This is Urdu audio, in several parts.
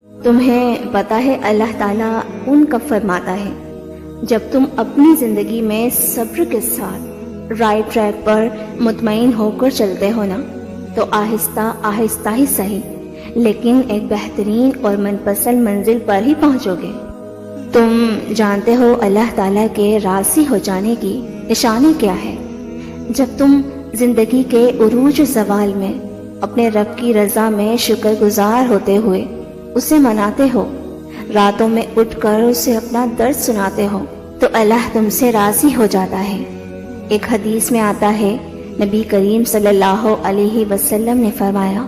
تمہیں پتہ ہے اللہ تعالیٰ ان کا فرماتا ہے جب تم اپنی زندگی میں صبر کے ساتھ رائٹ ٹریک پر مطمئن ہو کر چلتے ہو نا تو آہستہ آہستہ ہی صحیح لیکن ایک بہترین اور من پسند منزل پر ہی پہنچو گے۔ تم جانتے ہو اللہ تعالیٰ کے راضی ہو جانے کی نشانی کیا ہے؟ جب تم زندگی کے عروج و زوال میں اپنے رب کی رضا میں شکر گزار ہوتے ہوئے اسے مناتے ہو، راتوں میں اٹھ کر اسے اپنا درد سناتے ہو تو اللہ تم سے راضی ہو جاتا ہے۔ ایک حدیث میں آتا ہے نبی کریم صلی اللہ علیہ وسلم نے فرمایا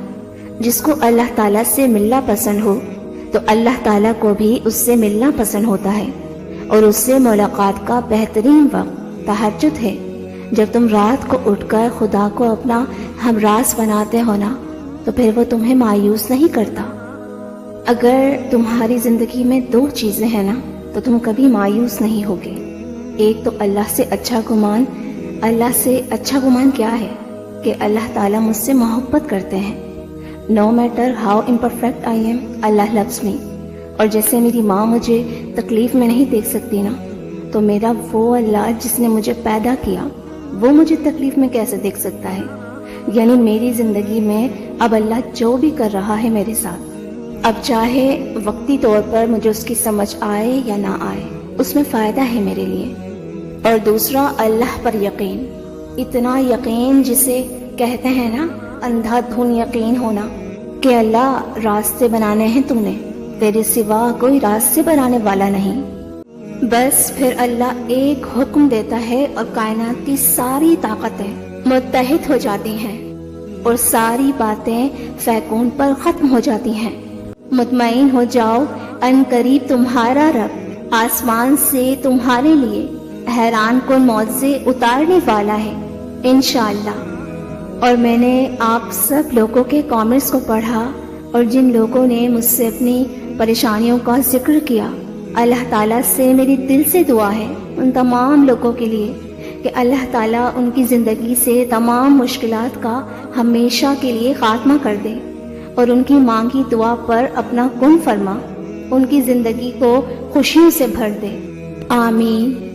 جس کو اللہ تعالیٰ سے ملنا پسند ہو تو اللہ تعالیٰ کو بھی اس سے ملنا پسند ہوتا ہے، اور اس سے ملاقات کا بہترین وقت تہجد ہے۔ جب تم رات کو اٹھ کر خدا کو اپنا ہمراز بناتے ہو نا تو پھر وہ تمہیں مایوس نہیں کرتا۔ اگر تمہاری زندگی میں دو چیزیں ہیں نا تو تم کبھی مایوس نہیں ہوگے۔ ایک تو اللہ سے اچھا گمان۔ اللہ سے اچھا گمان کیا ہے کہ اللہ تعالیٰ مجھ سے محبت کرتے ہیں۔ No matter how imperfect I am, Allah loves me۔ اور جیسے میری ماں مجھے تکلیف میں نہیں دیکھ سکتی نا تو میرا وہ اللہ جس نے مجھے پیدا کیا وہ مجھے تکلیف میں کیسے دیکھ سکتا ہے؟ یعنی میری زندگی میں اب اللہ جو بھی کر رہا ہے میرے ساتھ، اب چاہے وقتی طور پر مجھے اس کی سمجھ آئے یا نہ آئے، اس میں فائدہ ہے میرے لیے۔ اور دوسرا اللہ پر یقین، اتنا یقین جسے کہتے ہیں نا اندھا دھن یقین ہونا کہ اللہ راستے بنانے ہیں تم نے، تیرے سوا کوئی راستے بنانے والا نہیں۔ بس پھر اللہ ایک حکم دیتا ہے اور کائنات کی ساری طاقتیں متحد ہو جاتی ہیں اور ساری باتیں فیکون پر ختم ہو جاتی ہیں۔ مطمئن ہو جاؤ، ان قریب تمہارا رب آسمان سے تمہارے لیے حیران کن معجزے اتارنے والا ہے انشاءاللہ۔ اور میں نے آپ سب لوگوں کے کامنٹس کو پڑھا اور جن لوگوں نے مجھ سے اپنی پریشانیوں کا ذکر کیا، اللہ تعالیٰ سے میری دل سے دعا ہے ان تمام لوگوں کے لیے کہ اللہ تعالیٰ ان کی زندگی سے تمام مشکلات کا ہمیشہ کے لیے خاتمہ کر دے اور ان کی مانگی دعا پر اپنا کن فرما ان کی زندگی کو خوشیوں سے بھر دے، آمین۔